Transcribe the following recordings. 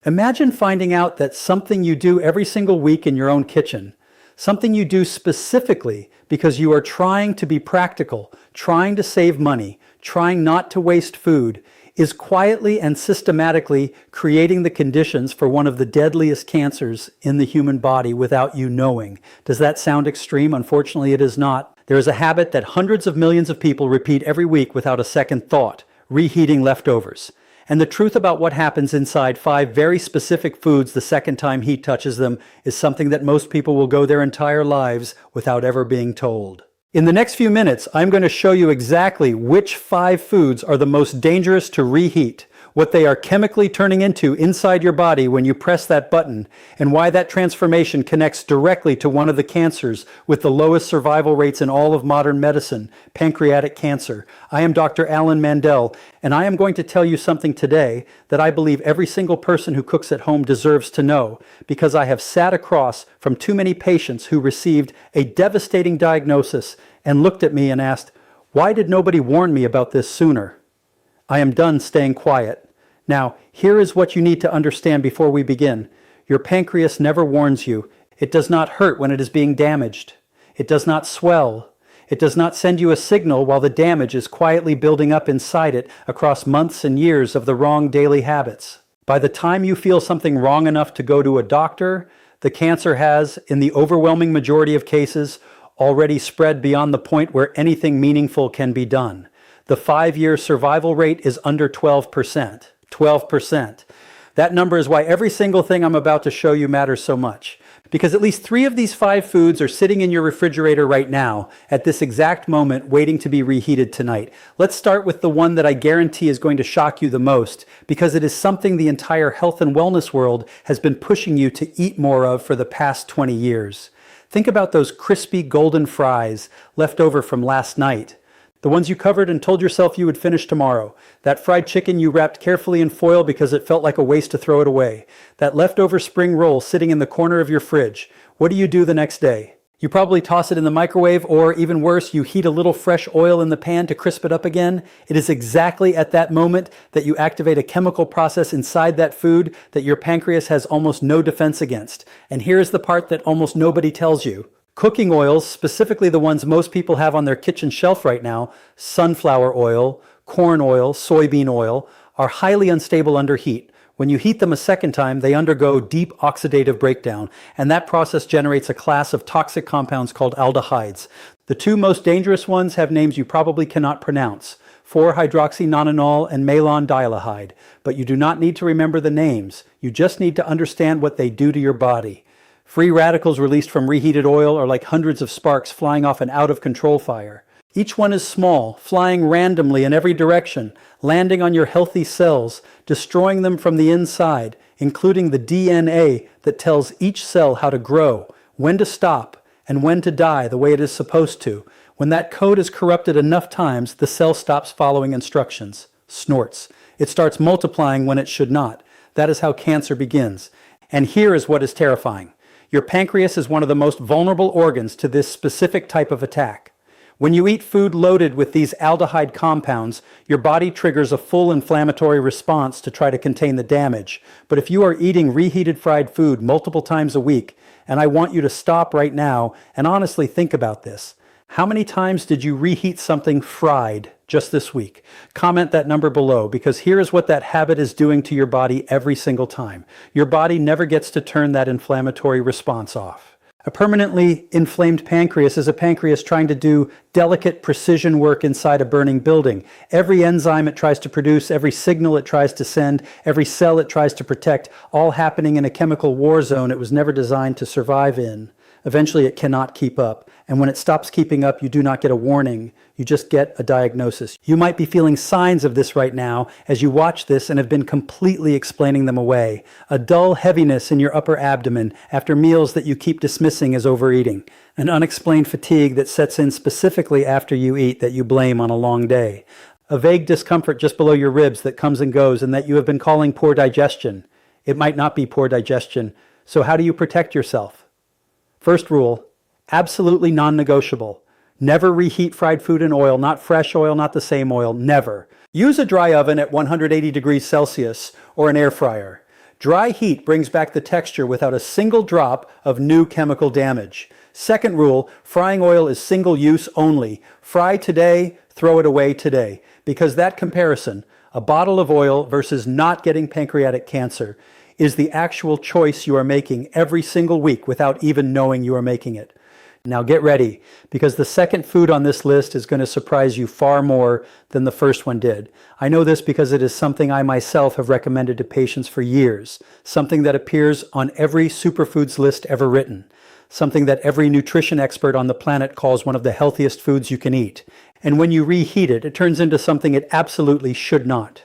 Imagine finding out that something you do every single week in your own kitchen, something you do specifically because you are trying to be practical, trying to save money, trying not to waste food, is quietly and systematically creating the conditions for one of the deadliest cancers in the human body without you knowing. Does that sound extreme? Unfortunately, it is not. There is a habit that hundreds of millions of people repeat every week without a second thought: reheating leftovers. And the truth about what happens inside 5 very specific foods the second time heat touches them is something that most people will go their entire lives without ever being told. In the next few minutes, I'm going to show you exactly which 5 foods are the most dangerous to reheat, what they are chemically turning into inside your body when you press that button, and why that transformation connects directly to one of the cancers with the lowest survival rates in all of modern medicine, pancreatic cancer. I am Dr. Alan Mandell, and I am going to tell you something today that I believe every single person who cooks at home deserves to know, because I have sat across from too many patients who received a devastating diagnosis and looked at me and asked, "Why did nobody warn me about this sooner?" I am done staying quiet. Now, here is what you need to understand before we begin. Your pancreas never warns you. It does not hurt when it is being damaged. It does not swell. It does not send you a signal while the damage is quietly building up inside it across months and years of the wrong daily habits. By the time you feel something wrong enough to go to a doctor, the cancer has, in the overwhelming majority of cases, already spread beyond the point where anything meaningful can be done. The 5-year survival rate is under 12%. 12%. That number is why every single thing I'm about to show you matters so much. Because at least 3 of these 5 foods are sitting in your refrigerator right now, at this exact moment, waiting to be reheated tonight. Let's start with the one that I guarantee is going to shock you the most, because it is something the entire health and wellness world has been pushing you to eat more of for the past 20 years. Think about those crispy golden fries left over from last night. The ones you covered and told yourself you would finish tomorrow. That fried chicken you wrapped carefully in foil because it felt like a waste to throw it away. That leftover spring roll sitting in the corner of your fridge. What do you do the next day? You probably toss it in the microwave, or even worse, you heat a little fresh oil in the pan to crisp it up again. It is exactly at that moment that you activate a chemical process inside that food that your pancreas has almost no defense against. And here's the part that almost nobody tells you. Cooking oils, specifically the ones most people have on their kitchen shelf right now, sunflower oil, corn oil, soybean oil, are highly unstable under heat. When you heat them a second time, they undergo deep oxidative breakdown, and that process generates a class of toxic compounds called aldehydes. The 2 most dangerous ones have names you probably cannot pronounce: 4-hydroxynonenal and malondialdehyde. But you do not need to remember the names. You just need to understand what they do to your body. Free radicals released from reheated oil are like hundreds of sparks flying off an out-of-control fire. Each one is small, flying randomly in every direction, landing on your healthy cells, destroying them from the inside, including the DNA that tells each cell how to grow, when to stop, and when to die the way it is supposed to. When that code is corrupted enough times, the cell stops following instructions, snorts. It starts multiplying when it should not. That is how cancer begins. And here is what is terrifying. Your pancreas is one of the most vulnerable organs to this specific type of attack. When you eat food loaded with these aldehyde compounds, your body triggers a full inflammatory response to try to contain the damage. But if you are eating reheated fried food multiple times a week, and I want you to stop right now and honestly think about this. How many times did you reheat something fried just this week? Comment that number below, because here is what that habit is doing to your body every single time. Your body never gets to turn that inflammatory response off. A permanently inflamed pancreas is a pancreas trying to do delicate precision work inside a burning building. Every enzyme it tries to produce, every signal it tries to send, every cell it tries to protect, all happening in a chemical war zone it was never designed to survive in. Eventually it cannot keep up. And when it stops keeping up, you do not get a warning. You just get a diagnosis. You might be feeling signs of this right now as you watch this and have been completely explaining them away. A dull heaviness in your upper abdomen after meals that you keep dismissing as overeating. An unexplained fatigue that sets in specifically after you eat that you blame on a long day. A vague discomfort just below your ribs that comes and goes and that you have been calling poor digestion. It might not be poor digestion. So how do you protect yourself? First rule, absolutely non-negotiable. Never reheat fried food in oil, not fresh oil, not the same oil, never. Use a dry oven at 180 degrees Celsius or an air fryer. Dry heat brings back the texture without a single drop of new chemical damage. Second rule, frying oil is single use only. Fry today, throw it away today. Because that comparison, a bottle of oil versus not getting pancreatic cancer, is the actual choice you are making every single week without even knowing you are making it. Now get ready, because the second food on this list is going to surprise you far more than the first one did. I know this because it is something I myself have recommended to patients for years, something that appears on every superfoods list ever written, something that every nutrition expert on the planet calls one of the healthiest foods you can eat. And when you reheat it, it turns into something it absolutely should not.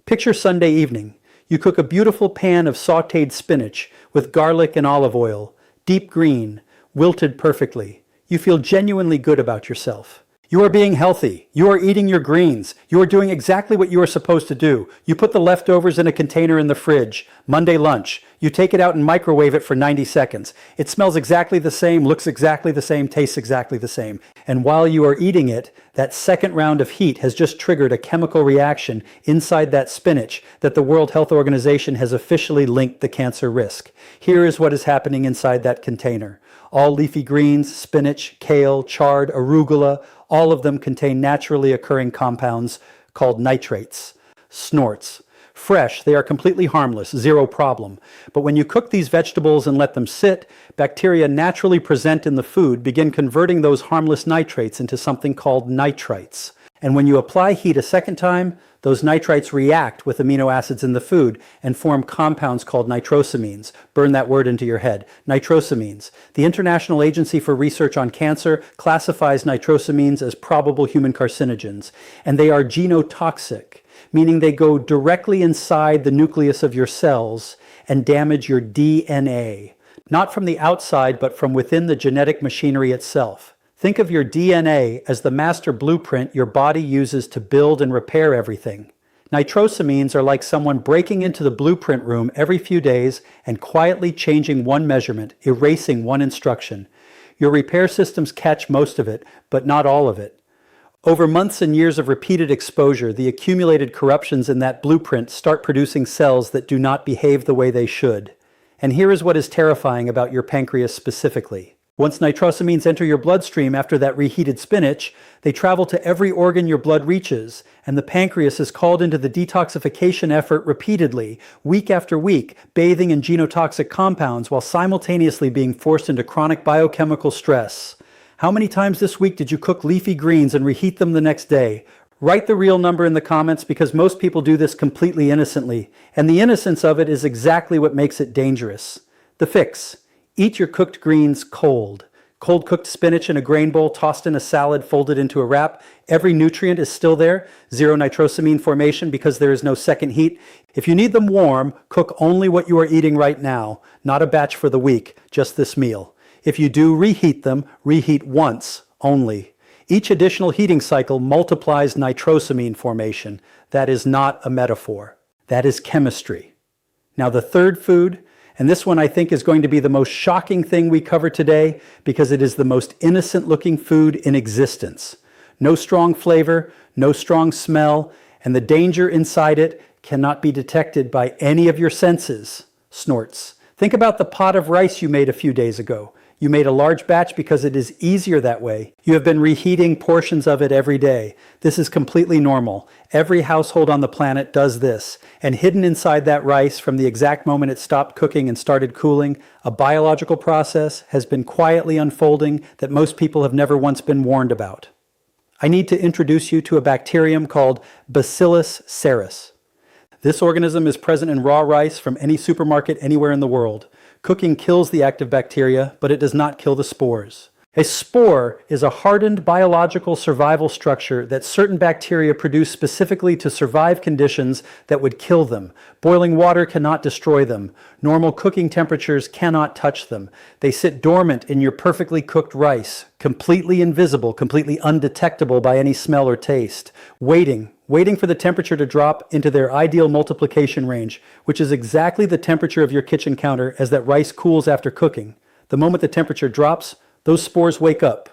Picture Sunday evening. You cook a beautiful pan of sautéed spinach with garlic and olive oil, deep green, wilted perfectly. You feel genuinely good about yourself. You are being healthy. You are eating your greens. You are doing exactly what you are supposed to do. You put the leftovers in a container in the fridge. Monday lunch. You take it out and microwave it for 90 seconds. It smells exactly the same, looks exactly the same, tastes exactly the same. And while you are eating it, that second round of heat has just triggered a chemical reaction inside that spinach that the World Health Organization has officially linked the cancer risk. Here is what is happening inside that container. All leafy greens, spinach, kale, chard, arugula, all of them contain naturally occurring compounds called nitrates, snorts. Fresh, they are completely harmless, zero problem. But when you cook these vegetables and let them sit, bacteria naturally present in the food begin converting those harmless nitrates into something called nitrites. And when you apply heat a second time, those nitrites react with amino acids in the food and form compounds called nitrosamines. Burn that word into your head. Nitrosamines. The International Agency for Research on Cancer classifies nitrosamines as probable human carcinogens, and they are genotoxic, meaning they go directly inside the nucleus of your cells and damage your DNA, not from the outside, but from within the genetic machinery itself. Think of your DNA as the master blueprint your body uses to build and repair everything. Nitrosamines are like someone breaking into the blueprint room every few days and quietly changing one measurement, erasing one instruction. Your repair systems catch most of it, but not all of it. Over months and years of repeated exposure, the accumulated corruptions in that blueprint start producing cells that do not behave the way they should. And here is what is terrifying about your pancreas specifically. Once nitrosamines enter your bloodstream after that reheated spinach, they travel to every organ your blood reaches, and the pancreas is called into the detoxification effort repeatedly, week after week, bathing in genotoxic compounds while simultaneously being forced into chronic biochemical stress. How many times this week did you cook leafy greens and reheat them the next day? Write the real number in the comments, because most people do this completely innocently, and the innocence of it is exactly what makes it dangerous. The fix: eat your cooked greens cold. Cold cooked spinach in a grain bowl, tossed in a salad, folded into a wrap. Every nutrient is still there, zero nitrosamine formation because there is no second heat. If you need them warm, cook only what you are eating right now, not a batch for the week, just this meal. If you do reheat them, reheat once only. Each additional heating cycle multiplies nitrosamine formation. That is not a metaphor. That is chemistry. Now the third food, and this one I think is going to be the most shocking thing we cover today because it is the most innocent looking food in existence. No strong flavor, no strong smell, and the danger inside it cannot be detected by any of your senses. Snorts. Think about the pot of rice you made a few days ago. You made a large batch because it is easier that way. You have been reheating portions of it every day. This is completely normal. Every household on the planet does this. And hidden inside that rice, from the exact moment it stopped cooking and started cooling, a biological process has been quietly unfolding that most people have never once been warned about. I need to introduce you to a bacterium called Bacillus ceres. This organism is present in raw rice from any supermarket anywhere in the world. Cooking kills the active bacteria, but it does not kill the spores. A spore is a hardened biological survival structure that certain bacteria produce specifically to survive conditions that would kill them. Boiling water cannot destroy them. Normal cooking temperatures cannot touch them. They sit dormant in your perfectly cooked rice, completely invisible, completely undetectable by any smell or taste, waiting for the temperature to drop into their ideal multiplication range, which is exactly the temperature of your kitchen counter as that rice cools after cooking. The moment the temperature drops, those spores wake up.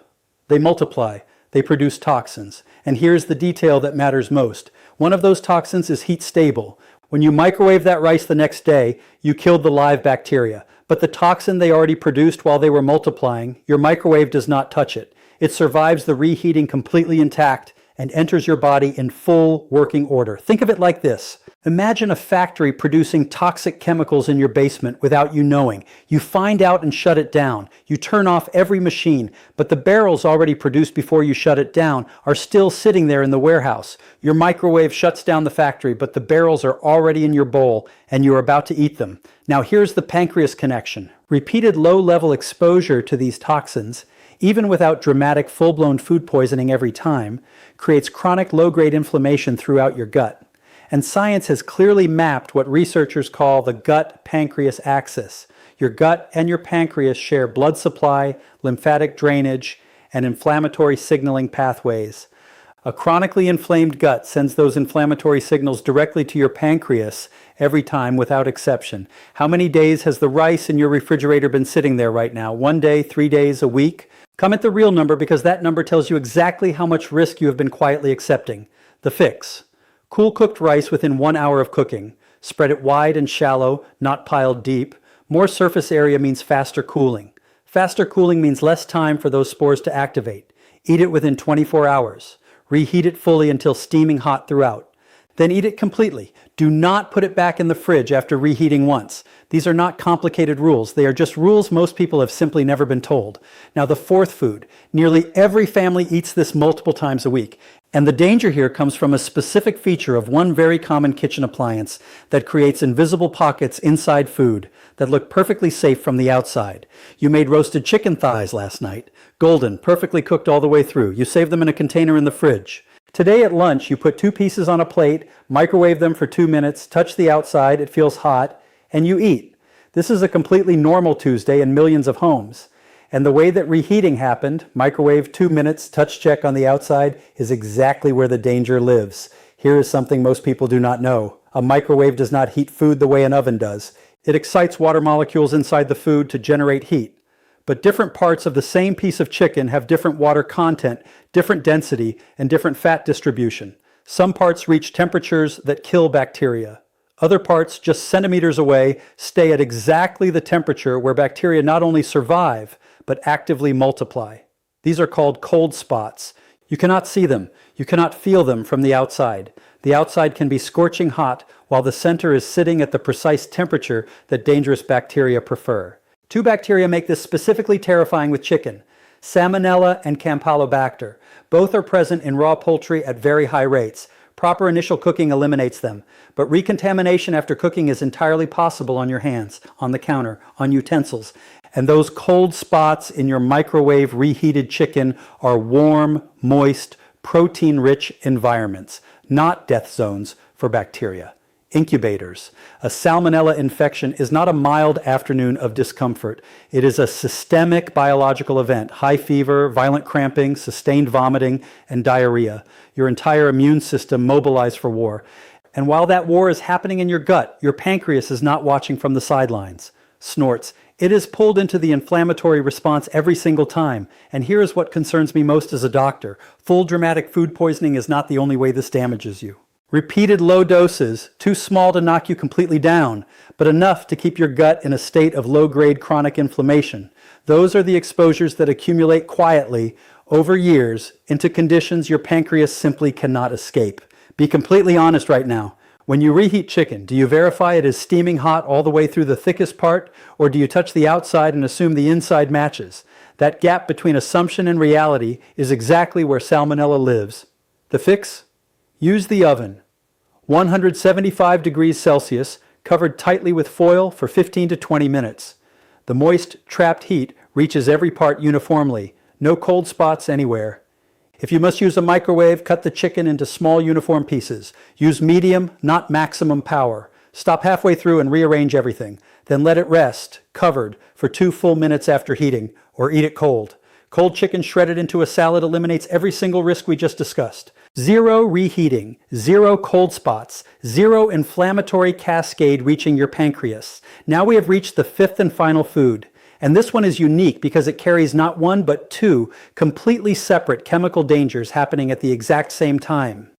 They multiply. They produce toxins. And here's the detail that matters most. One of those toxins is heat stable, When you microwave that rice the next day, you killed the live bacteria. But the toxin they already produced while they were multiplying, your microwave does not touch it. It survives the reheating completely intact and enters your body in full working order. Think of it like this. Imagine a factory producing toxic chemicals in your basement without you knowing. You find out and shut it down. You turn off every machine, but the barrels already produced before you shut it down are still sitting there in the warehouse. Your microwave shuts down the factory, but the barrels are already in your bowl and you're about to eat them. Now here's the pancreas connection. Repeated low-level exposure to these toxins, even without dramatic full-blown food poisoning every time, creates chronic low-grade inflammation throughout your gut. And science has clearly mapped what researchers call the gut-pancreas axis. Your gut and your pancreas share blood supply, lymphatic drainage, and inflammatory signaling pathways. A chronically inflamed gut sends those inflammatory signals directly to your pancreas every time without exception. How many days has the rice in your refrigerator been sitting there right now? 1 day, 3 days, a week? Comment the real number because that number tells you exactly how much risk you have been quietly accepting. The fix. Cool cooked rice within 1 hour of cooking. Spread it wide and shallow, not piled deep. More surface area means faster cooling. Faster cooling means less time for those spores to activate. Eat it within 24 hours. Reheat it fully until steaming hot throughout. Then eat it completely. Do not put it back in the fridge after reheating once. These are not complicated rules. They are just rules most people have simply never been told. Now the fourth food. Nearly every family eats this multiple times a week. And the danger here comes from a specific feature of one very common kitchen appliance that creates invisible pockets inside food that look perfectly safe from the outside. You made roasted chicken thighs last night. Golden, perfectly cooked all the way through. You saved them in a container in the fridge. Today at lunch, you put 2 pieces on a plate, microwave them for 2 minutes, touch the outside, it feels hot, and you eat. This is a completely normal Tuesday in millions of homes. And the way that reheating happened, microwave 2 minutes, touch check on the outside, is exactly where the danger lives. Here is something most people do not know. A microwave does not heat food the way an oven does. It excites water molecules inside the food to generate heat. But different parts of the same piece of chicken have different water content, different density, and different fat distribution. Some parts reach temperatures that kill bacteria. Other parts, just centimeters away, stay at exactly the temperature where bacteria not only survive, but actively multiply. These are called cold spots. You cannot see them. You cannot feel them from the outside. The outside can be scorching hot, while the center is sitting at the precise temperature that dangerous bacteria prefer. 2 bacteria make this specifically terrifying with chicken: Salmonella and Campylobacter. Both are present in raw poultry at very high rates. Proper initial cooking eliminates them, but recontamination after cooking is entirely possible on your hands, on the counter, on utensils. And those cold spots in your microwave reheated chicken are warm, moist, protein-rich environments, not death zones for bacteria. Incubators. A salmonella infection is not a mild afternoon of discomfort. It is a systemic biological event: high fever, violent cramping, sustained vomiting, and diarrhea. Your entire immune system mobilized for war. And while that war is happening in your gut, your pancreas is not watching from the sidelines. Snorts. It is pulled into the inflammatory response every single time. And here is what concerns me most as a doctor. Full dramatic food poisoning is not the only way this damages you. Repeated low doses, too small to knock you completely down, but enough to keep your gut in a state of low-grade chronic inflammation. Those are the exposures that accumulate quietly over years into conditions your pancreas simply cannot escape. Be completely honest right now. When you reheat chicken, do you verify it is steaming hot all the way through the thickest part, or do you touch the outside and assume the inside matches? That gap between assumption and reality is exactly where salmonella lives. The fix? Use the oven. 175 degrees Celsius, covered tightly with foil for 15 to 20 minutes. The moist, trapped heat reaches every part uniformly. No cold spots anywhere. If you must use a microwave, cut the chicken into small uniform pieces. Use medium, not maximum power. Stop halfway through and rearrange everything. Then let it rest, covered, for 2 full minutes after heating, or eat it cold. Cold chicken shredded into a salad eliminates every single risk we just discussed. 0 reheating, 0 cold spots, 0 inflammatory cascade reaching your pancreas. Now we have reached the 5th and final food. And this one is unique because it carries not 1 but 2 completely separate chemical dangers happening at the exact same time.